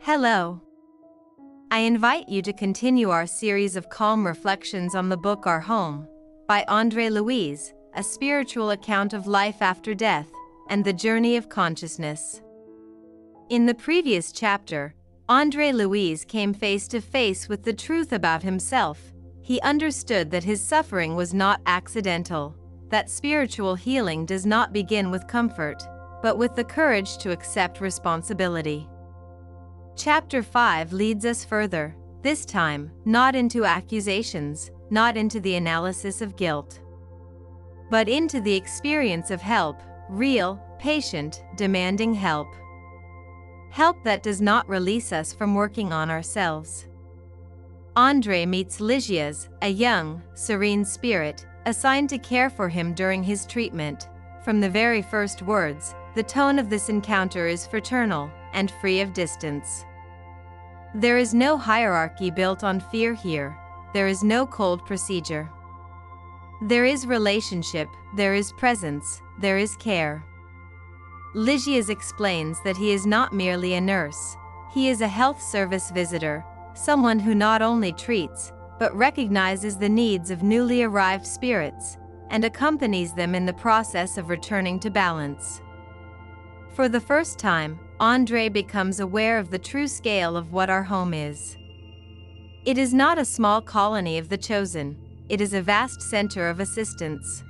Hello. I invite you to continue our series of calm reflections on the book Our Home, by André Luiz, a spiritual account of life after death, and the journey of consciousness. In the previous chapter, André Luiz came face to face with the truth about himself. He understood that his suffering was not accidental, that spiritual healing does not begin with comfort, but with the courage to accept responsibility. Chapter 5 leads us further, this time, not into accusations, not into the analysis of guilt, but into the experience of help, real, patient, demanding help. Help that does not release us from working on ourselves. André meets Lísias, a young, serene spirit, assigned to care for him during his treatment. From the very first words, the tone of this encounter is fraternal and free of distance. There is no hierarchy built on fear here. There is no cold procedure. There is relationship, there is presence, there is care. Lísias explains that he is not merely a nurse. He is a health service visitor, someone who not only treats, but recognizes the needs of newly arrived spirits, and accompanies them in the process of returning to balance. For the first time, André becomes aware of the true scale of what our home is. It is not a small colony of the chosen, it is a vast center of assistance.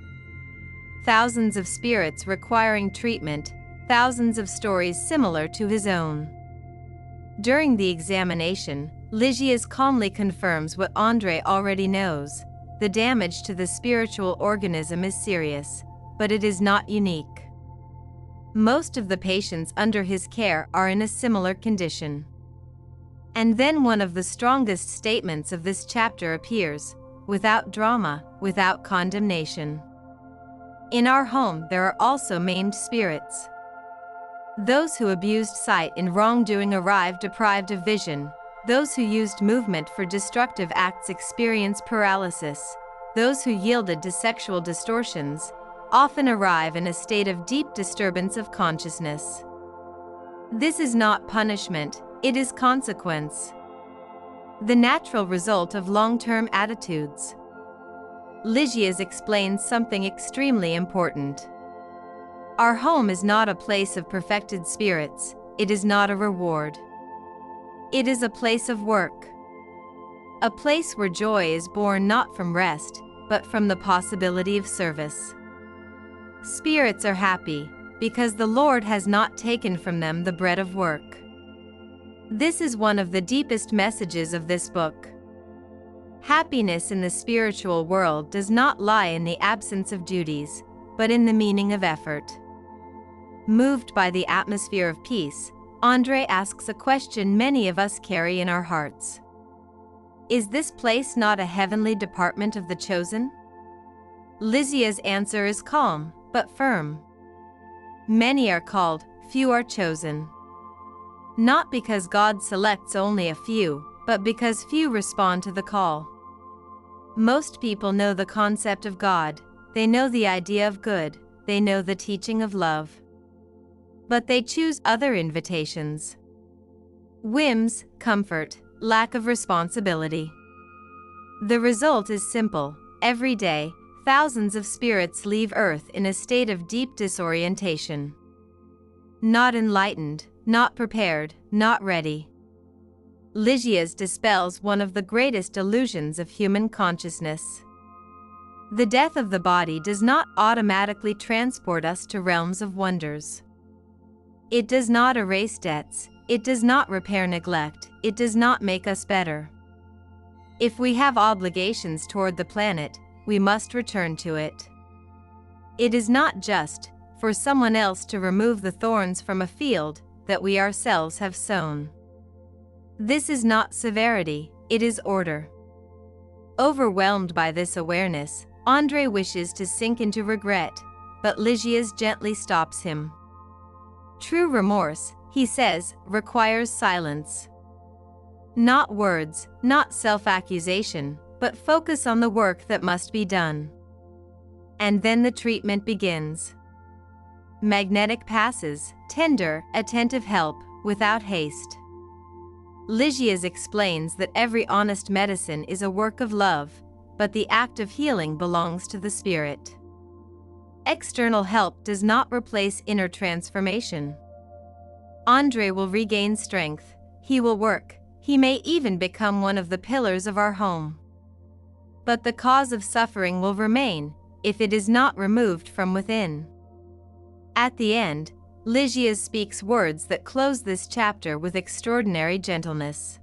Thousands of spirits requiring treatment, thousands of stories similar to his own. During the examination, Lísias calmly confirms what André already knows. The damage to the spiritual organism is serious, but it is not unique. Most of the patients under his care are in a similar condition. And then one of the strongest statements of this chapter appears, without drama, without condemnation. In our home there are also maimed spirits. Those who abused sight in wrongdoing arrive deprived of vision. Those who used movement for destructive acts experience paralysis. Those who yielded to sexual distortions often arrive in a state of deep disturbance of consciousness. This is not punishment, it is consequence. The natural result of long-term attitudes. Lísias explains something extremely important. Our home is not a place of perfected spirits, it is not a reward. It is a place of work. A place where joy is born not from rest, but from the possibility of service. Spirits are happy, because the Lord has not taken from them the bread of work. This is one of the deepest messages of this book. Happiness in the spiritual world does not lie in the absence of duties, but in the meaning of effort. Moved by the atmosphere of peace, André asks a question many of us carry in our hearts. Is this place not a heavenly department of the chosen? Lísias' answer is calm, but firm. Many are called, few are chosen. Not because God selects only a few, but because few respond to the call. Most people know the concept of God, they know the idea of good, they know the teaching of love. But they choose other invitations. Whims, comfort, lack of responsibility. The result is simple. Every day, thousands of spirits leave Earth in a state of deep disorientation. Not enlightened, not prepared, not ready. Lísias dispels one of the greatest illusions of human consciousness. The death of the body does not automatically transport us to realms of wonders. It does not erase debts, it does not repair neglect, it does not make us better. If we have obligations toward the planet, we must return to it. It is not just for someone else to remove the thorns from a field that we ourselves have sown. This is not severity, it is order. Overwhelmed by this awareness, André wishes to sink into regret, but Lísias gently stops him. True remorse, he says, requires silence. Not words, not self-accusation, but focus on the work that must be done. And then the treatment begins. Magnetic passes, tender, attentive help, without haste. Lísias explains that every honest medicine is a work of love, but the act of healing belongs to the spirit. External help does not replace inner transformation. André will regain strength, he will work, he may even become one of the pillars of our home. But the cause of suffering will remain, if it is not removed from within. At the end, Lísias speaks words that close this chapter with extraordinary gentleness.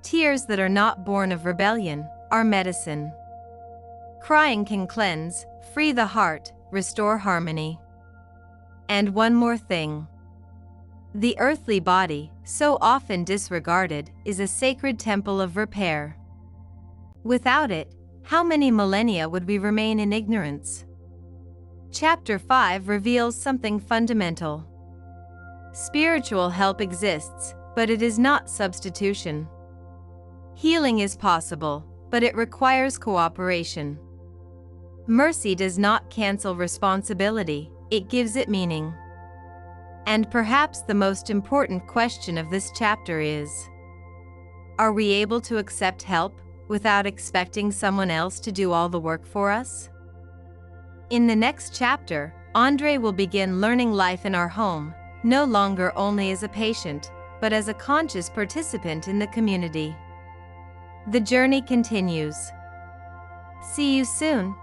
Tears that are not born of rebellion are medicine. Crying can cleanse, free the heart, restore harmony. And one more thing. The earthly body, so often disregarded, is a sacred temple of repair. Without it, how many millennia would we remain in ignorance? Chapter 5 reveals something fundamental. Spiritual help exists, but it is not substitution. Healing is possible, but it requires cooperation. Mercy does not cancel responsibility, it gives it meaning. And perhaps the most important question of this chapter is: are we able to accept help without expecting someone else to do all the work for us? In the next chapter, André will begin learning life in our home, no longer only as a patient, but as a conscious participant in the community. The journey continues. See you soon.